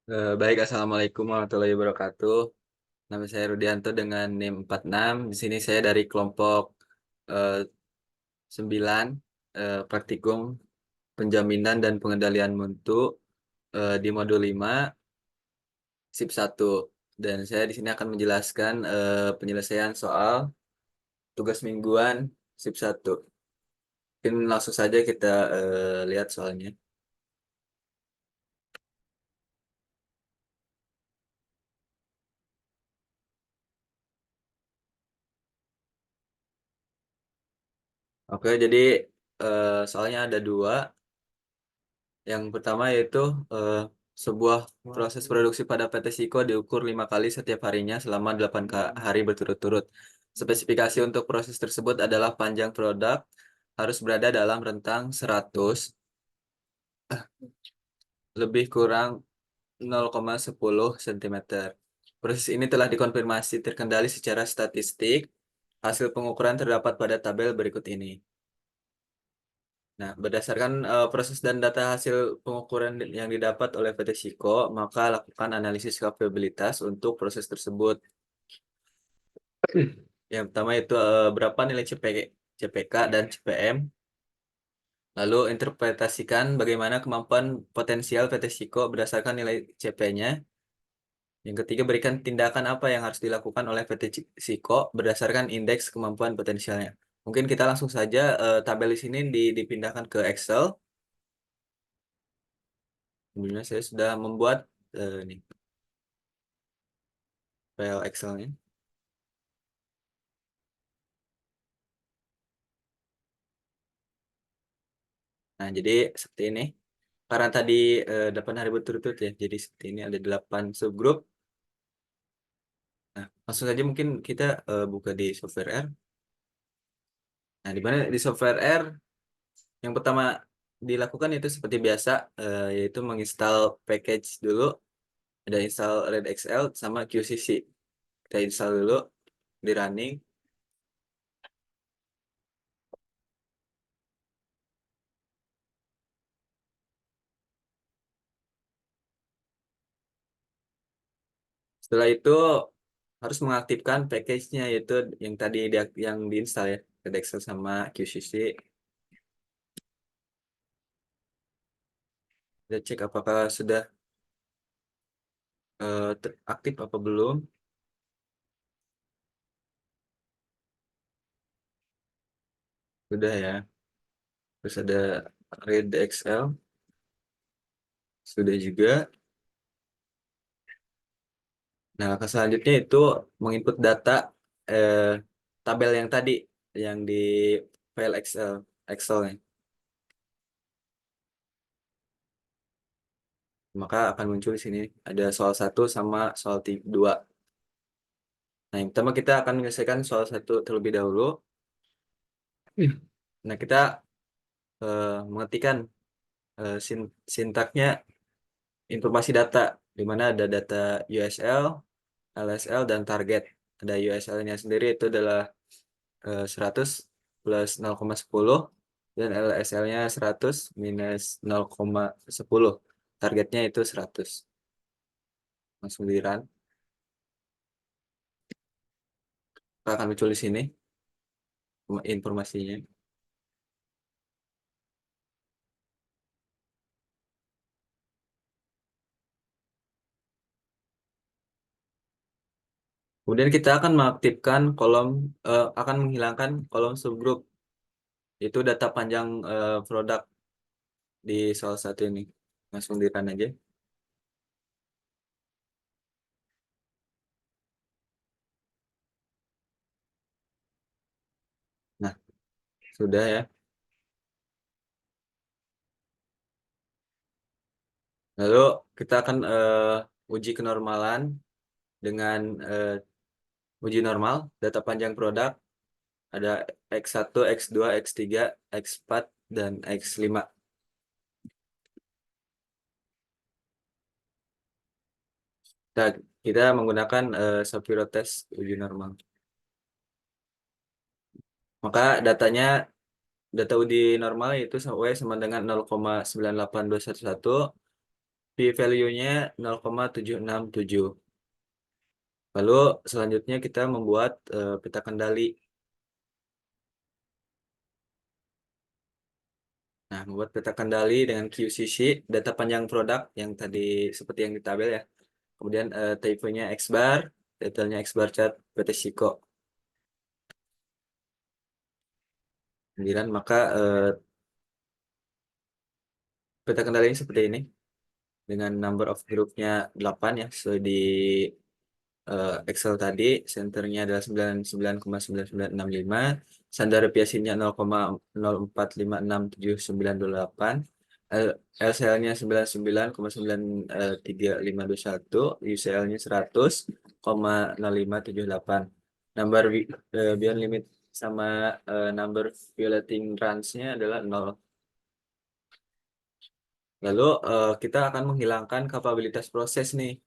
Baik, Assalamualaikum warahmatullahi wabarakatuh. Nama saya Rudianto dengan NIM 46. Di sini saya dari kelompok eh, 9, Praktikum Penjaminan dan Pengendalian Mutu di modul 5, SIP 1. Dan saya di sini akan menjelaskan penyelesaian soal tugas mingguan SIP 1. Mungkin langsung saja kita lihat soalnya. Oke, jadi soalnya ada dua. Yang pertama yaitu eh, sebuah proses produksi pada PT Siko diukur 5 kali setiap harinya selama 8 hari berturut-turut. Spesifikasi untuk proses tersebut adalah panjang produk harus berada dalam rentang 100 lebih kurang 0,10 cm. Proses ini telah dikonfirmasi terkendali secara statistik. Hasil pengukuran terdapat pada tabel berikut ini. Nah, berdasarkan proses dan data hasil pengukuran yang didapat oleh PT Siko, maka lakukan analisis kapabilitas untuk proses tersebut. Yang pertama itu berapa nilai CPK dan CPM, lalu interpretasikan bagaimana kemampuan potensial PT Siko berdasarkan nilai CP-nya. Yang ketiga, berikan tindakan apa yang harus dilakukan oleh PT Siko berdasarkan indeks kemampuan potensialnya. Mungkin kita langsung saja tabel di sini dipindahkan ke Excel. Sebelumnya saya sudah membuat nih file Excelnya. Nah, jadi seperti ini. Karena tadi 8 hari berturut-turut ya, jadi seperti ini ada 8 subgroup. Nah, langsung saja mungkin kita buka di software R. Nah, di mana di software R yang pertama dilakukan itu seperti biasa, yaitu menginstal package dulu. Ada install RedXL sama QCC. Kita install dulu di running. Setelah itu harus mengaktifkan package-nya, yaitu yang tadi yang diinstal ya, RedXL sama QCC. Kita cek apakah sudah aktif apa belum. Sudah ya. Terus ada read Excel. Sudah juga. Nah, langkah selanjutnya itu menginput data eh, tabel yang tadi yang di file Excel Excelnya. Maka akan muncul di sini ada soal 1 sama soal 2. Nah, yang pertama kita akan menyelesaikan soal 1 terlebih dahulu. Nah, kita mengetikkan sintaknya informasi data, di mana ada data USL, LSL, dan target. Ada USL-nya sendiri itu adalah 100 plus 0,10 dan LSL-nya 100 minus 0,10. Targetnya itu 100. Langsung di run. Kita akan muncul di sini informasinya. Kemudian kita akan mengaktifkan akan menghilangkan kolom subgroup. Itu data panjang produk di salah satu ini. Langsung di run aja. Nah, sudah ya. Lalu kita akan uji kenormalan dengan uji normal, data panjang produk, ada X1, X2, X3, X4, dan X5. Kita, kita menggunakan Shapiro test uji normal. Maka data uji normal itu Y sama dengan 0,98211. P-value-nya 0,767. Lalu selanjutnya kita membuat peta kendali. Nah, membuat peta kendali dengan QCC, data panjang produk yang tadi seperti yang di tabel ya. Kemudian type-nya X bar, detailnya X bar chart PT Siko. Kemudian maka peta kendalinya seperti ini dengan number of groupnya 8 ya, sesuai di Excel tadi. Centernya adalah 99,9965, standar deviasinya 0,04567928, LCL-nya 99,935521, UCL-nya 100,0578. Number beyond limit sama number violating runs-nya adalah 0. Lalu kita akan menghilangkan kapabilitas proses nih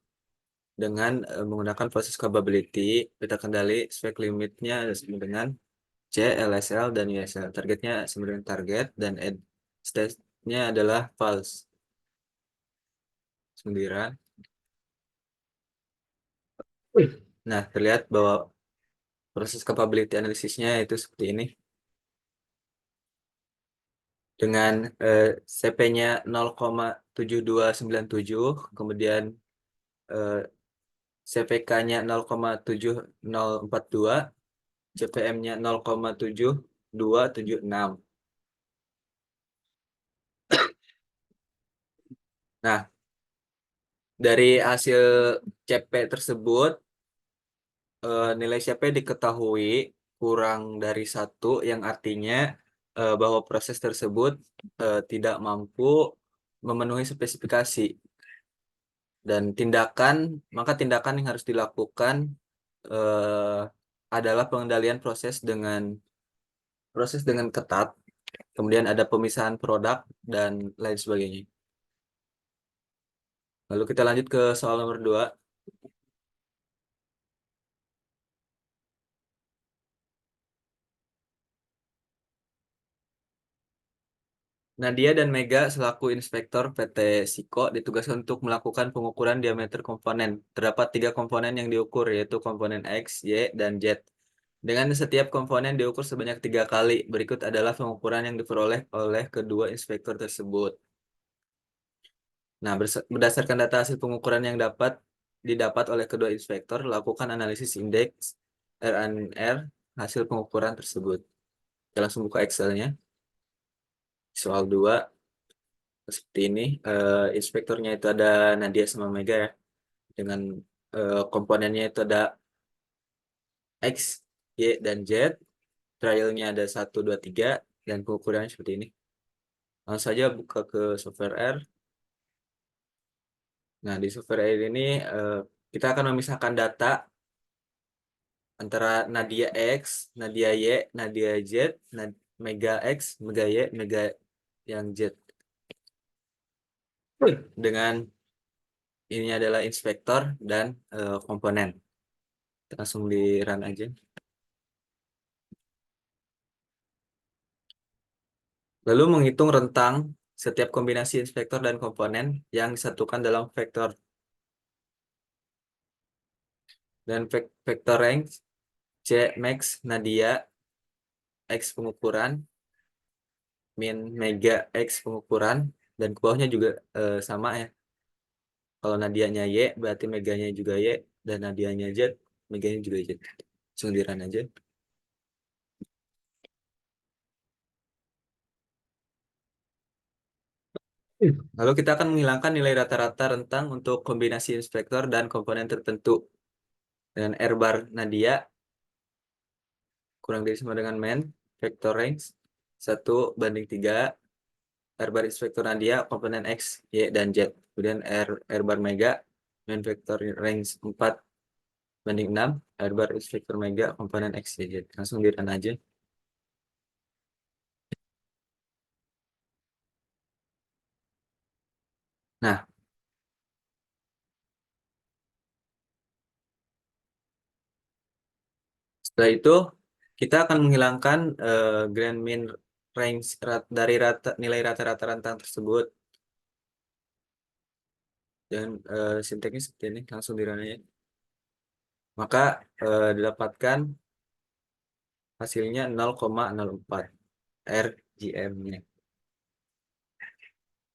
dengan menggunakan proses capability. Peta kendali spek limitnya sama dengan C, LSL, dan USL. Targetnya sama dengan target, dan add state-nya adalah false. 9. Nah, terlihat bahwa proses capability analisisnya itu seperti ini. Dengan CP-nya 0,7297, kemudian CPK-nya 0,7042, CPM-nya 0,7276. Nah, dari hasil CP tersebut, nilai CP diketahui kurang dari 1, yang artinya bahwa proses tersebut tidak mampu memenuhi spesifikasi. Dan maka tindakan yang harus dilakukan eh, adalah pengendalian proses dengan ketat, kemudian ada pemisahan produk dan lain sebagainya. Lalu kita lanjut ke soal nomor 2. Nadia dan Mega selaku inspektor PT Siko ditugaskan untuk melakukan pengukuran diameter komponen. Terdapat 3 komponen yang diukur, yaitu komponen X, Y, dan Z. Dengan setiap komponen diukur sebanyak 3 kali. Berikut adalah pengukuran yang diperoleh oleh kedua inspektor tersebut. Nah, berdasarkan data hasil pengukuran yang didapat oleh kedua inspektor, lakukan analisis indeks R&R hasil pengukuran tersebut. Kita langsung buka Excel-nya. Soal 2 seperti ini. Inspektornya itu ada Nadia sama Mega ya. Dengan komponennya itu ada X, Y, dan Z. Trialnya ada 1, 2, 3. Dan pengukurannya seperti ini. Langsung saja buka ke software R. Nah, di software R ini kita akan memisahkan data antara Nadia X, Nadia Y, Nadia Z, Mega X, Mega Y, Mega yang Z. Dengan ini adalah inspektor dan komponen. Kita langsung di run aja. Lalu menghitung rentang setiap kombinasi inspektor dan komponen yang disatukan dalam vektor. Dan vektor range C max Nadia X pengukuran min Mega X pengukuran, dan ke bawahnya juga sama ya. Kalau Nadianya Y berarti Meganya juga Y, dan Nadianya Z Meganya juga Z. Langsung aja. Lalu kita akan menghilangkan nilai rata-rata rentang untuk kombinasi inspektor dan komponen tertentu. Dengan R bar Nadia kurang dari sama dengan main vector range 1:3, R bar inspektor Nadia komponen X, Y, dan Z. Kemudian R bar Mega main vector range 4:6, R bar inspektor Mega komponen X, Y, Z. Langsung di run aja. Nah, setelah itu kita akan menghilangkan grand mean range dari nilai rata-rata rentang tersebut. Dan sinteksnya seperti ini, langsung dirunning ya. Maka didapatkan hasilnya 0,04 RGM-nya.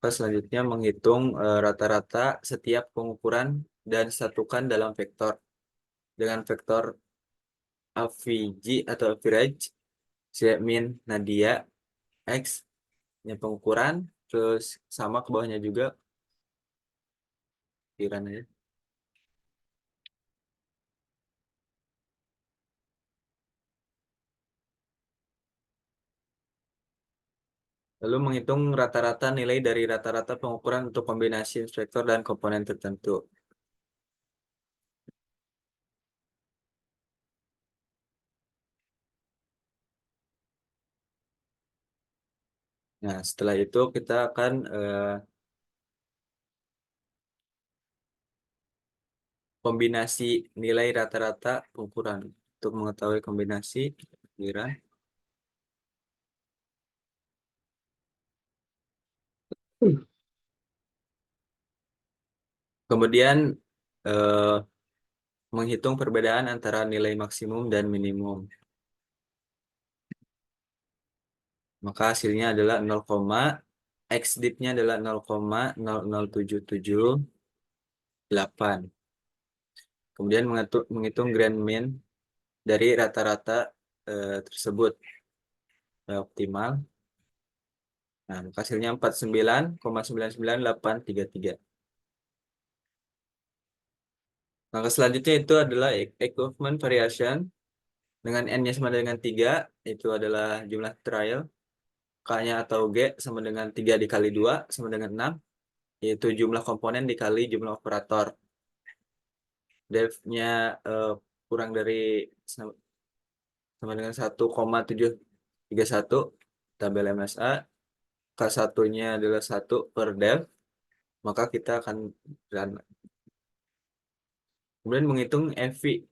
Selanjutnya menghitung rata-rata setiap pengukuran dan satukan dalam vektor dengan vektor AVG atau average, Z min Nadia, X nya pengukuran, terus sama ke bawahnya juga kiranya. Lalu menghitung rata-rata nilai dari rata-rata pengukuran untuk kombinasi inspektor dan komponen tertentu. Nah, setelah itu kita akan kombinasi nilai rata-rata pengukuran. Untuk mengetahui kombinasi, kira. Kemudian eh, menghitung perbedaan antara nilai maksimum dan minimum. Maka hasilnya adalah 0, X dip-nya adalah 0,00778. Kemudian menghitung grand mean dari rata-rata tersebut optimal. Nah, maka hasilnya 49,99833. Maka selanjutnya itu adalah equipment variation dengan N-nya sama dengan 3, itu adalah jumlah trial. K-nya atau G sama dengan 3 dikali 2 sama dengan 6, yaitu jumlah komponen dikali jumlah operator. Depth-nya kurang dari sama dengan 1,731 tabel MSA. K1-nya adalah 1 per depth, maka kita akan run. Kemudian menghitung FV.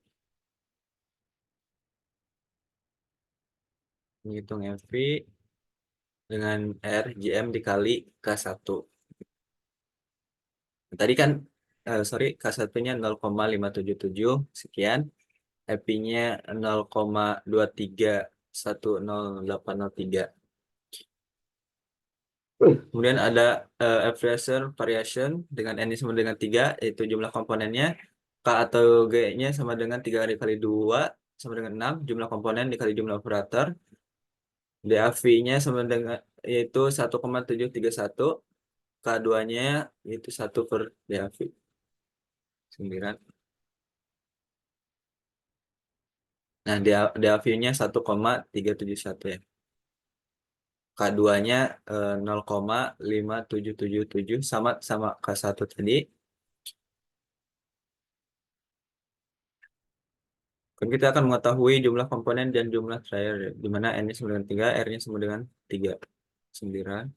Menghitung FV dengan RGM dikali K1. Tadi kan, sorry, K1-nya 0,577 sekian. FP-nya 0,23100803. Kemudian ada F-pressure variation dengan N sama dengan 3, yaitu jumlah komponennya. K atau G-nya sama dengan 3 dikali 2 sama dengan 6, jumlah komponen dikali jumlah operator. DAV-nya sama dengan yaitu 1,731, K2-nya yaitu 1 per DAV. 9. Nah, DAV-nya 1,371 ya. K2-nya 0,5777 sama sama K1 tadi. Kan kita akan mengetahui jumlah komponen dan jumlah trial, di mana N-nya sama dengan 3, R-nya sama dengan 3. 9.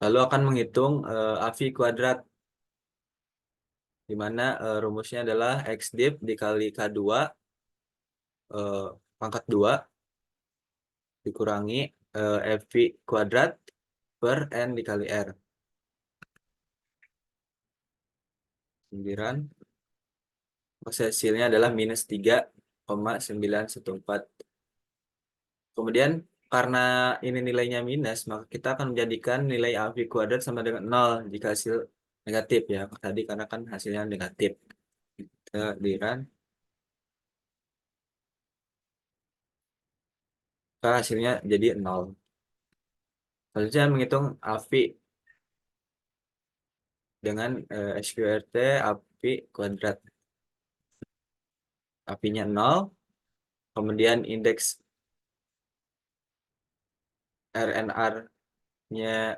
Lalu akan menghitung AV kuadrat, di mana rumusnya adalah X dip dikali K2 pangkat 2 dikurangi FV kuadrat per N dikali R. 9. Hasilnya adalah minus 3,914. Kemudian karena ini nilainya minus, maka kita akan menjadikan nilai AV kuadrat sama dengan 0 jika hasil negatif ya. Tadi karena kan hasilnya negatif. Kita di run. Maka hasilnya jadi 0. Selanjutnya menghitung AV dengan SQRT AV kuadrat. AV-nya 0. Kemudian indeks RNR-nya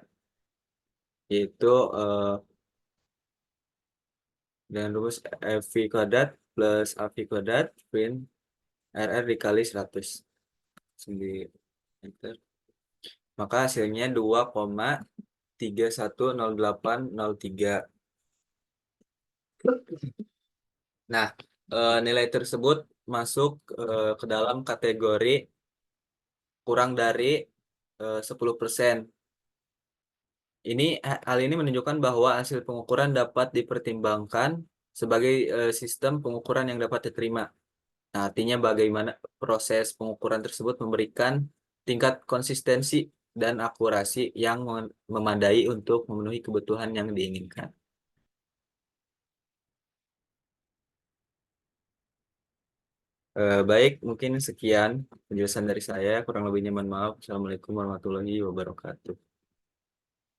yaitu dengan rumus FV kuadrat plus AV kuadrat print RR dikali 100. Enter. Maka hasilnya 2,310803. Nah, nilai tersebut masuk ke dalam kategori kurang dari 10%. Hal ini menunjukkan bahwa hasil pengukuran dapat dipertimbangkan sebagai, sistem pengukuran yang dapat diterima. Nah, artinya bagaimana proses pengukuran tersebut memberikan tingkat konsistensi dan akurasi yang memadai untuk memenuhi kebutuhan yang diinginkan. Baik, mungkin sekian penjelasan dari saya, kurang lebihnya mohon maaf. Assalamualaikum warahmatullahi wabarakatuh.